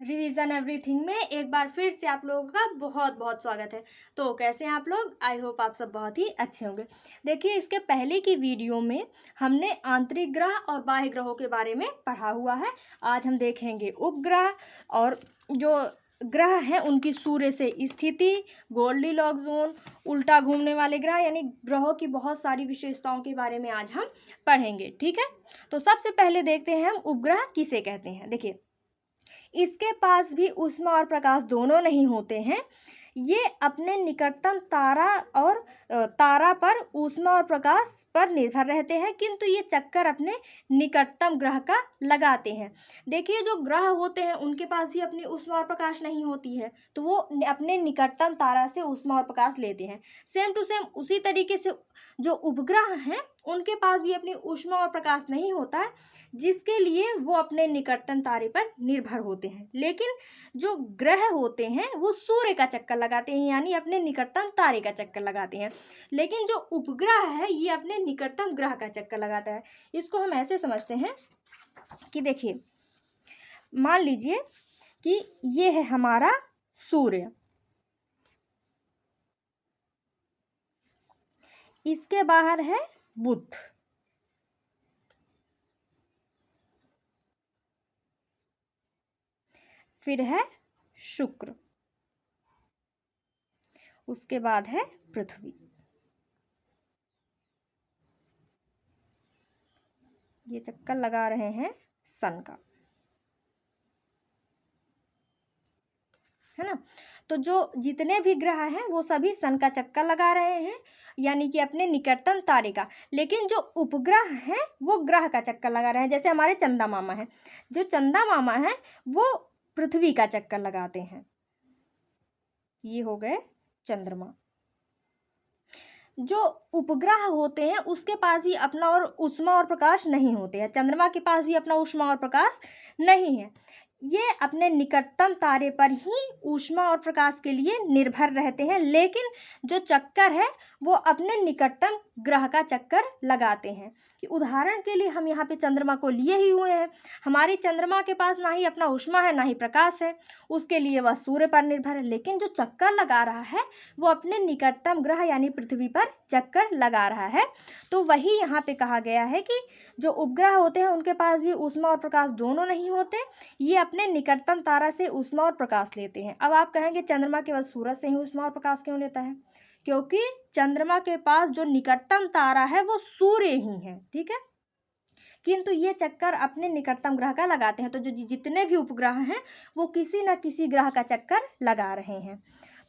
Revision everything में एक बार फिर से आप लोगों का बहुत बहुत स्वागत है। तो कैसे हैं आप लोग? आई होप आप सब बहुत ही अच्छे होंगे। देखिए, इसके पहले की वीडियो में हमने आंतरिक ग्रह और बाह्य ग्रहों के बारे में पढ़ा हुआ है। आज हम देखेंगे उपग्रह और जो ग्रह हैं उनकी सूर्य से स्थिति, गोल्डीलॉक जोन, उल्टा घूमने वाले ग्रह, यानी ग्रहों की बहुत सारी विशेषताओं के बारे में आज हम पढ़ेंगे। ठीक है, तो सबसे पहले देखते हैं हम उपग्रह किसे कहते हैं। देखिए, इसके पास भी ऊष्मा और प्रकाश दोनों नहीं होते हैं। ये अपने निकटतम तारा पर ऊष्मा और प्रकाश पर निर्भर रहते हैं, किंतु ये चक्कर अपने निकटतम ग्रह का लगाते हैं। देखिए, जो ग्रह होते हैं उनके पास भी अपनी ऊष्मा और प्रकाश नहीं होती है, तो वो अपने निकटतम तारा से ऊष्मा और प्रकाश लेते हैं। सेम टू सेम उसी तरीके से जो उपग्रह हैं उनके पास भी अपनी ऊष्मा और प्रकाश नहीं होता है, जिसके लिए वो अपने निकटतम तारे पर निर्भर होते हैं। लेकिन जो ग्रह होते हैं वो सूर्य का चक्कर लगाते हैं, यानी अपने निकटतम तारे का चक्कर लगाते हैं। लेकिन जो उपग्रह है ये अपने निकटतम ग्रह का चक्कर लगाता है। इसको हम ऐसे समझते हैं कि देखिए, मान लीजिए कि ये है हमारा सूर्य, इसके बाहर है बुध, फिर है शुक्र, उसके बाद है पृथ्वी। ये चक्कर लगा रहे हैं सन का, है ना। तो जो जितने भी ग्रह हैं वो सभी सन का चक्कर लगा रहे हैं, यानी कि अपने निकटतम तारे का। लेकिन जो उपग्रह हैं वो ग्रह का चक्कर लगा रहे हैं। जैसे हमारे चंदा मामा हैं, जो चंदा मामा हैं वो पृथ्वी का चक्कर लगाते हैं। ये हो गए चंद्रमा। जो उपग्रह होते हैं उसके पास भी अपना और ऊष्मा और प्रकाश नहीं होते हैं। चंद्रमा के पास भी अपना ऊष्मा और प्रकाश नहीं है। ये अपने निकटतम तारे पर ही ऊष्मा और प्रकाश के लिए निर्भर रहते हैं। लेकिन जो चक्कर है वो अपने निकटतम ग्रह का चक्कर लगाते हैं। कि उदाहरण के लिए हम यहाँ पे चंद्रमा को लिए ही हुए हैं। हमारी चंद्रमा के पास ना ही अपना ऊष्मा है ना ही प्रकाश है, उसके लिए वह सूर्य पर निर्भर है। लेकिन जो चक्कर लगा रहा है वो अपने निकटतम ग्रह यानी पृथ्वी पर चक्कर लगा रहा है। तो वही यहाँ पे कहा गया है कि जो उपग्रह होते हैं उनके पास भी ऊष्मा और प्रकाश दोनों नहीं होते। ये अपने निकटतम तारा से ऊष्मा और प्रकाश लेते हैं। अब आप कहेंगे चंद्रमा केवल सूरज से ही ऊष्मा और प्रकाश क्यों लेता है? क्योंकि चंद्रमा के पास जो निकटतम तारा है वो सूर्य ही है। ठीक है, किंतु ये चक्कर अपने निकटतम ग्रह का लगाते हैं। तो जो जितने भी उपग्रह हैं वो किसी न किसी ग्रह का चक्कर लगा रहे हैं।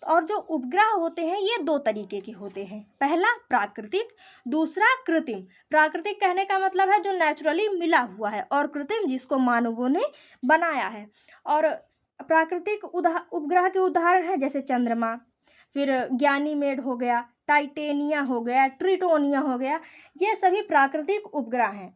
और जो उपग्रह होते हैं ये दो तरीके के होते हैं। पहला प्राकृतिक, दूसरा कृत्रिम। प्राकृतिक कहने का मतलब है जो नेचुरली मिला हुआ है, और कृत्रिम जिसको मानवों ने बनाया है। और प्राकृतिक उपग्रह के उदाहरण हैं जैसे चंद्रमा, फिर ज्ञानीमेड हो गया, टाइटेनिया हो गया, ट्रिटोनिया हो गया, ये सभी प्राकृतिक उपग्रह हैं।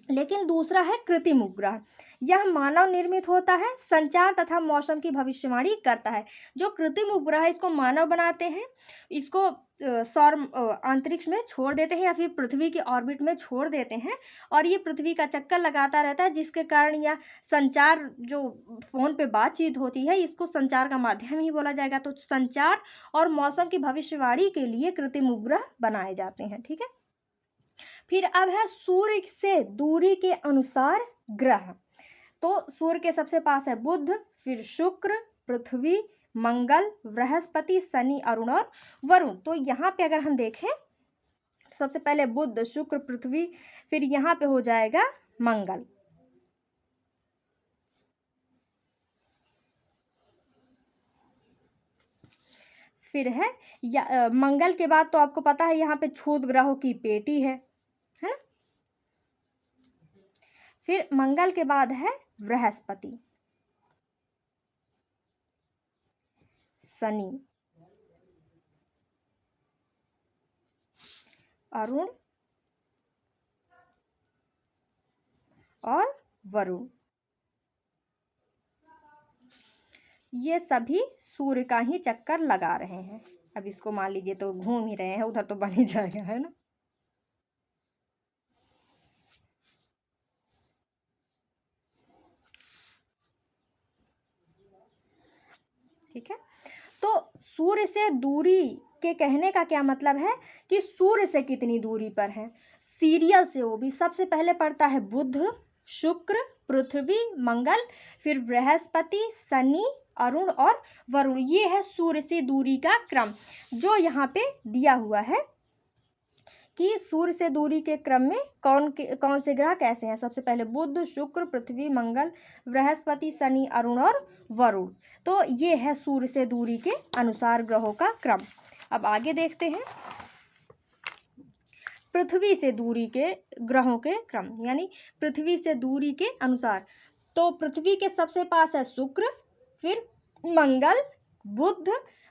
लेकिन दूसरा है कृत्रिम उपग्रह। यह मानव निर्मित होता है, संचार तथा मौसम की भविष्यवाणी करता है। जो कृत्रिम उपग्रह है इसको मानव बनाते हैं, इसको सौर अंतरिक्ष में छोड़ देते हैं या फिर पृथ्वी के ऑर्बिट में छोड़ देते हैं, और ये पृथ्वी का चक्कर लगाता रहता है, जिसके कारण यह संचार, जो फ़ोन पे बातचीत होती है, इसको संचार का माध्यम ही बोला जाएगा। तो संचार और मौसम की भविष्यवाणी के लिए कृत्रिम उपग्रह बनाए जाते हैं। ठीक है, फिर अब है सूर्य से दूरी के अनुसार ग्रह। तो सूर्य के सबसे पास है बुध, फिर शुक्र, पृथ्वी, मंगल, बृहस्पति, शनि, अरुण और वरुण। तो यहाँ पे अगर हम देखें तो सबसे पहले बुध, शुक्र, पृथ्वी, फिर यहाँ पे हो जाएगा मंगल। फिर है मंगल के बाद तो आपको पता है यहाँ पे क्षुद्र ग्रहों की पेटी है ना। फिर मंगल के बाद है बृहस्पति, शनि, अरुण और वरुण। ये सभी सूर्य का ही चक्कर लगा रहे हैं। अब इसको मान लीजिए तो घूम ही रहे हैं, उधर तो बन ही जाएगा, है ना। ठीक है। तो सूर्य से दूरी के कहने का क्या मतलब है कि सूर्य से कितनी दूरी पर है, सीरियल से, वो भी सबसे पहले पड़ता है बुध, शुक्र, पृथ्वी, मंगल, फिर बृहस्पति, शनि, अरुण और वरुण। ये है सूर्य से दूरी का क्रम जो यहाँ पे दिया हुआ है कि सूर्य से दूरी के क्रम में कौन से ग्रह कैसे हैं। सबसे पहले बुध, शुक्र, पृथ्वी, मंगल, बृहस्पति, शनि, अरुण और वरुण। तो ये है सूर्य से दूरी के अनुसार ग्रहों का क्रम। अब आगे देखते हैं पृथ्वी से दूरी के ग्रहों के क्रम, यानी पृथ्वी से दूरी के अनुसार। तो पृथ्वी के सबसे पास है शुक्र, फिर मंगल, बुध,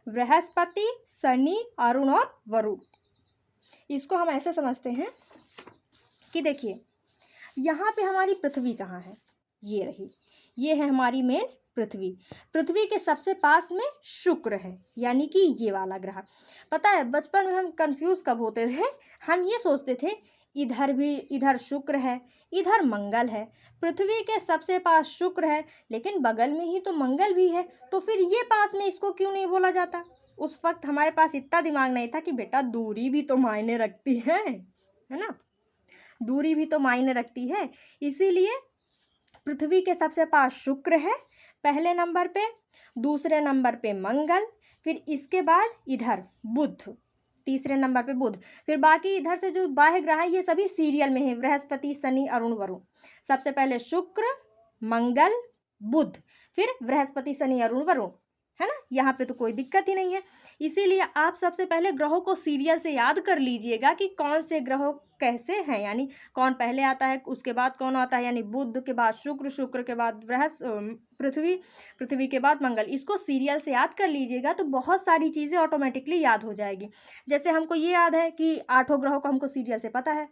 बृहस्पति, शनि, अरुण और वरुण। इसको हम ऐसे समझते हैं कि देखिए यहाँ पे हमारी पृथ्वी कहाँ है, ये रही, ये है हमारी मेन पृथ्वी। पृथ्वी के सबसे पास में शुक्र है, यानी कि ये वाला ग्रह। पता है बचपन में हम कंफ्यूज कब होते थे, हम ये सोचते थे इधर शुक्र है, इधर मंगल है, पृथ्वी के सबसे पास शुक्र है लेकिन बगल में ही तो मंगल भी है, तो फिर ये पास में इसको क्यों नहीं बोला जाता। उस वक्त हमारे पास इतना दिमाग नहीं था कि बेटा दूरी भी तो मायने रखती है ना, दूरी भी तो मायने रखती है। इसीलिए पृथ्वी के सबसे पास शुक्र है पहले नंबर पे, दूसरे नंबर पे मंगल, फिर इसके बाद इधर बुध, तीसरे नंबर पे बुध, फिर बाकी इधर से जो बाह्य ग्रह है ये सभी सीरियल में है, बृहस्पति, शनि, अरुण, वरुण। सबसे पहले शुक्र, मंगल, बुध, फिर बृहस्पति, शनि, अरुण, वरुण, है ना। यहाँ पे तो कोई दिक्कत ही नहीं है। इसीलिए आप सबसे पहले ग्रहों को सीरियल से याद कर लीजिएगा कि कौन से ग्रहों कैसे हैं, यानी कौन पहले आता है उसके बाद कौन आता है, यानी बुध के बाद शुक्र, शुक्र के बाद पृथ्वी, पृथ्वी के बाद मंगल। इसको सीरियल से याद कर लीजिएगा तो बहुत सारी चीज़ें ऑटोमेटिकली याद हो जाएगी। जैसे हमको ये याद है कि 8 ग्रहों को हमको सीरियल से पता है,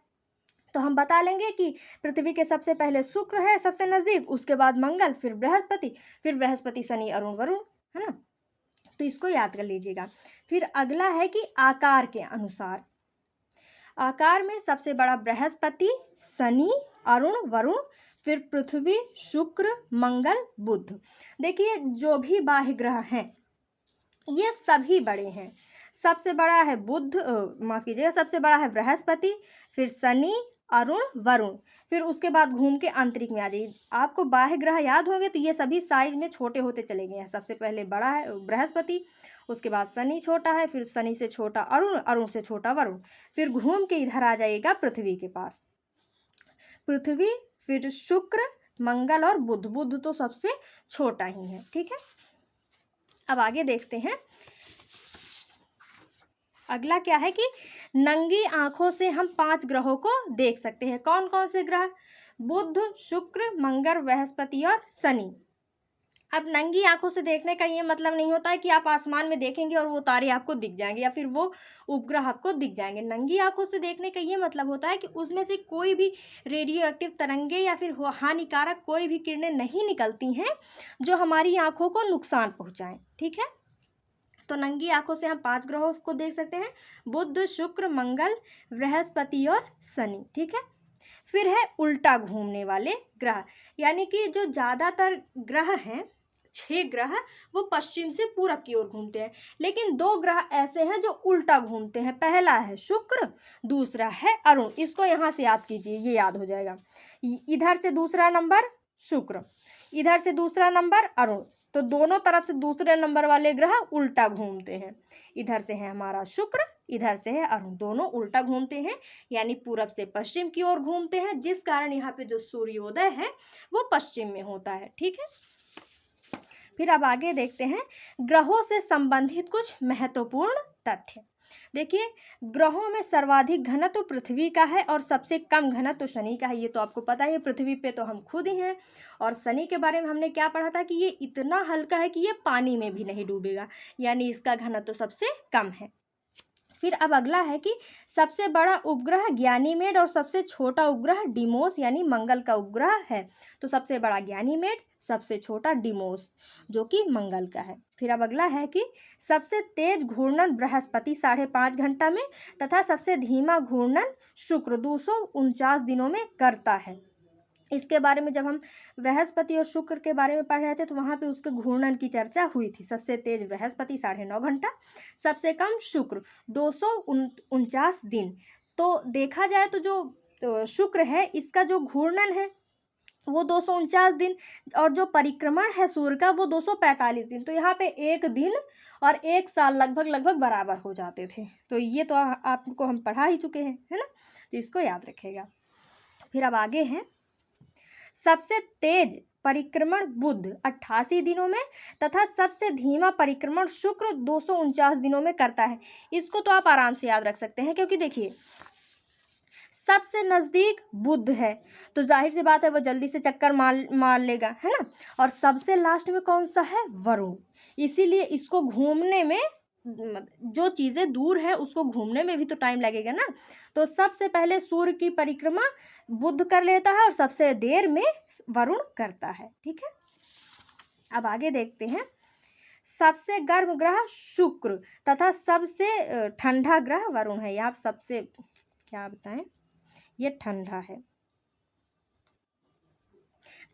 तो हम बता लेंगे कि पृथ्वी के सबसे पहले शुक्र है सबसे नज़दीक, उसके बाद मंगल, फिर बृहस्पति, शनि, अरुण, वरुण, है ना। तो इसको याद कर लीजिएगा। फिर अगला है कि आकार के अनुसार, आकार में सबसे बड़ा बृहस्पति, शनि, अरुण, वरुण, फिर पृथ्वी, शुक्र, मंगल, बुध। देखिए जो भी बाह्य ग्रह हैं ये सभी बड़े हैं। सबसे बड़ा है बुध, माफ़ कीजिएगा, सबसे बड़ा है बृहस्पति, फिर शनि, अरुण, वरुण, फिर उसके बाद घूम के अंतरिक्ष में आ जाइए। आपको बाह्य ग्रह याद होंगे तो ये सभी साइज में छोटे होते चले गए हैं। सबसे पहले बड़ा है बृहस्पति, उसके बाद शनि छोटा है, फिर शनि से छोटा अरुण, अरुण से छोटा वरुण, फिर घूम के इधर आ जाइएगा पृथ्वी के पास, पृथ्वी, फिर शुक्र, मंगल और बुध। बुध तो सबसे छोटा ही है, ठीक है। अब आगे देखते हैं अगला क्या है कि नंगी आंखों से हम 5 ग्रहों को देख सकते हैं। कौन कौन से ग्रह? बुध, शुक्र, मंगल, बृहस्पति और शनि। अब नंगी आंखों से देखने का ये मतलब नहीं होता है कि आप आसमान में देखेंगे और वो तारे आपको दिख जाएंगे या फिर वो उपग्रह आपको दिख जाएंगे। नंगी आंखों से देखने का ये मतलब होता है कि उसमें से कोई भी रेडियो एक्टिव तरंगे या फिर हानिकारक कोई भी किरणें नहीं निकलती हैं जो हमारी आंखों को नुकसान पहुँचाएँ, ठीक है। तो नंगी आंखों से हम 5 ग्रहों को देख सकते हैं, बुध, शुक्र, मंगल, बृहस्पति और शनि, ठीक है। फिर है उल्टा घूमने वाले ग्रह, यानी कि जो ज़्यादातर ग्रह हैं 6 ग्रह वो पश्चिम से पूरब की ओर घूमते हैं, लेकिन 2 ग्रह ऐसे हैं जो उल्टा घूमते हैं। पहला है शुक्र, दूसरा है अरुण। इसको यहाँ से याद कीजिए, ये याद हो जाएगा। इधर से दूसरा नंबर शुक्र, इधर से दूसरा नंबर अरुण, तो दोनों तरफ से दूसरे नंबर वाले ग्रह उल्टा घूमते हैं। इधर से है हमारा शुक्र, इधर से है अरुण, दोनों उल्टा घूमते हैं, यानी पूरब से पश्चिम की ओर घूमते हैं, जिस कारण यहाँ पे जो सूर्योदय है वो पश्चिम में होता है, ठीक है। फिर अब आगे देखते हैं ग्रहों से संबंधित कुछ महत्वपूर्ण तथ्य। देखिए ग्रहों में सर्वाधिक घनत्व पृथ्वी का है और सबसे कम घनत्व शनि का है। ये तो आपको पता है, पृथ्वी पे तो हम खुद ही हैं। और शनि के बारे में हमने क्या पढ़ा था कि ये इतना हल्का है कि ये पानी में भी नहीं डूबेगा, यानी इसका घनत्व सबसे कम है। फिर अब अगला है कि सबसे बड़ा उपग्रह ज्ञानीमेड और सबसे छोटा उपग्रह डिमोस यानी मंगल का उपग्रह है। तो सबसे बड़ा ज्ञानीमेड, सबसे छोटा डिमोस जो कि मंगल का है। फिर अब अगला है कि सबसे तेज घूर्णन बृहस्पति 5.5 घंटा में तथा सबसे धीमा घूर्णन शुक्र 249 दिनों में करता है। इसके बारे में जब हम बृहस्पति और शुक्र के बारे में पढ़ रहे थे तो वहाँ पे उसके घूर्णन की चर्चा हुई थी। सबसे तेज बृहस्पति 9.5 घंटा, सबसे कम शुक्र 249 दिन। तो देखा जाए तो जो शुक्र है इसका जो घूर्णन है वो 249 दिन, और जो परिक्रमण है सूर्य का वो 245 दिन। तो यहाँ पे एक दिन और एक साल लगभग बराबर हो जाते थे। तो ये तो आपको हम पढ़ा ही चुके हैं, है ना, तो इसको याद रखिएगा। फिर अब आगे हैं, सबसे तेज परिक्रमण बुध 88 दिनों में तथा सबसे धीमा परिक्रमण शुक्र 249 दिनों में करता है। इसको तो आप आराम से याद रख सकते हैं, क्योंकि देखिए सबसे नज़दीक बुध है तो जाहिर सी बात है वो जल्दी से चक्कर मार लेगा, है ना। और सबसे लास्ट में कौन सा है, वरुण। इसीलिए इसको घूमने में, जो चीज़ें दूर है उसको घूमने में भी तो टाइम लगेगा ना। तो सबसे पहले सूर्य की परिक्रमा बुध कर लेता है और सबसे देर में वरुण करता है। ठीक है, अब आगे देखते हैं, सबसे गर्म ग्रह शुक्र तथा सबसे ठंडा ग्रह वरुण है। यहाँ सबसे क्या बताएं, ये ठंडा है।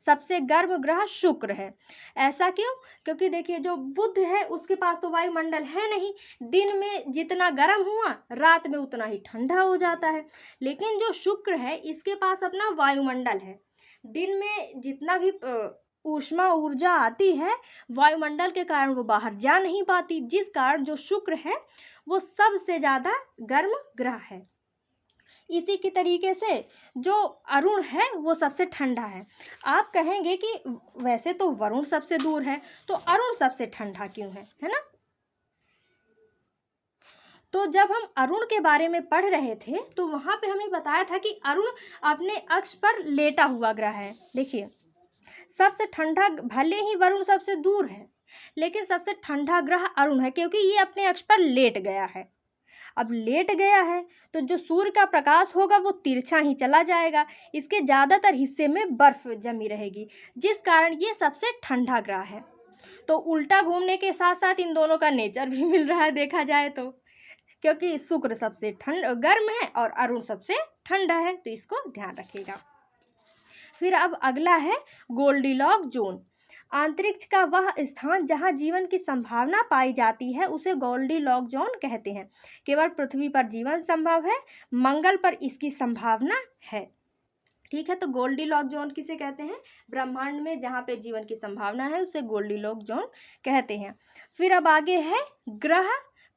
सबसे गर्म ग्रह शुक्र है। ऐसा क्यों, क्योंकि देखिए जो बुध है उसके पास तो वायुमंडल है नहीं, दिन में जितना गर्म हुआ रात में उतना ही ठंडा हो जाता है। लेकिन जो शुक्र है इसके पास अपना वायुमंडल है, दिन में जितना भी ऊष्मा ऊर्जा आती है वायुमंडल के कारण वो बाहर जा नहीं पाती, जिस कारण जो शुक्र है वो सबसे ज़्यादा गर्म ग्रह है। इसी की तरीके से जो अरुण है वो सबसे ठंडा है। आप कहेंगे कि वैसे तो वरुण सबसे दूर है तो अरुण सबसे ठंडा क्यों है ना। तो जब हम अरुण के बारे में पढ़ रहे थे तो वहाँ पे हमने बताया था कि अरुण अपने अक्ष पर लेटा हुआ ग्रह है। देखिए सबसे ठंडा, भले ही वरुण सबसे दूर है लेकिन सबसे ठंडा ग्रह अरुण है, क्योंकि ये अपने अक्ष पर लेट गया है। अब लेट गया है तो जो सूर्य का प्रकाश होगा वो तिरछा ही चला जाएगा, इसके ज़्यादातर हिस्से में बर्फ जमी रहेगी, जिस कारण ये सबसे ठंडा ग्रह है। तो उल्टा घूमने के साथ साथ इन दोनों का नेचर भी मिल रहा है देखा जाए तो, क्योंकि शुक्र सबसे गर्म है और अरुण सबसे ठंडा है, तो इसको ध्यान रखिएगा। फिर अब अगला है गोल्डीलॉक जोन। अंतरिक्ष का वह स्थान जहां जीवन की संभावना पाई जाती है उसे गोल्डीलॉक जोन कहते हैं। केवल पृथ्वी पर जीवन संभव है, मंगल पर इसकी संभावना है। ठीक है, तो गोल्डीलॉक जोन किसे कहते हैं, ब्रह्मांड में जहाँ पे जीवन की संभावना है उसे गोल्डीलॉक जोन कहते हैं। फिर अब आगे है ग्रह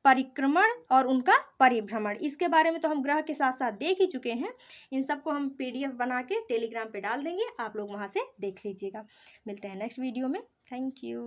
परिक्रमण और उनका परिभ्रमण। इसके बारे में तो हम ग्रह के साथ साथ देख ही चुके हैं। इन सबको हम PDF बना के टेलीग्राम पे डाल देंगे, आप लोग वहाँ से देख लीजिएगा। मिलते हैं नेक्स्ट वीडियो में। Thank you.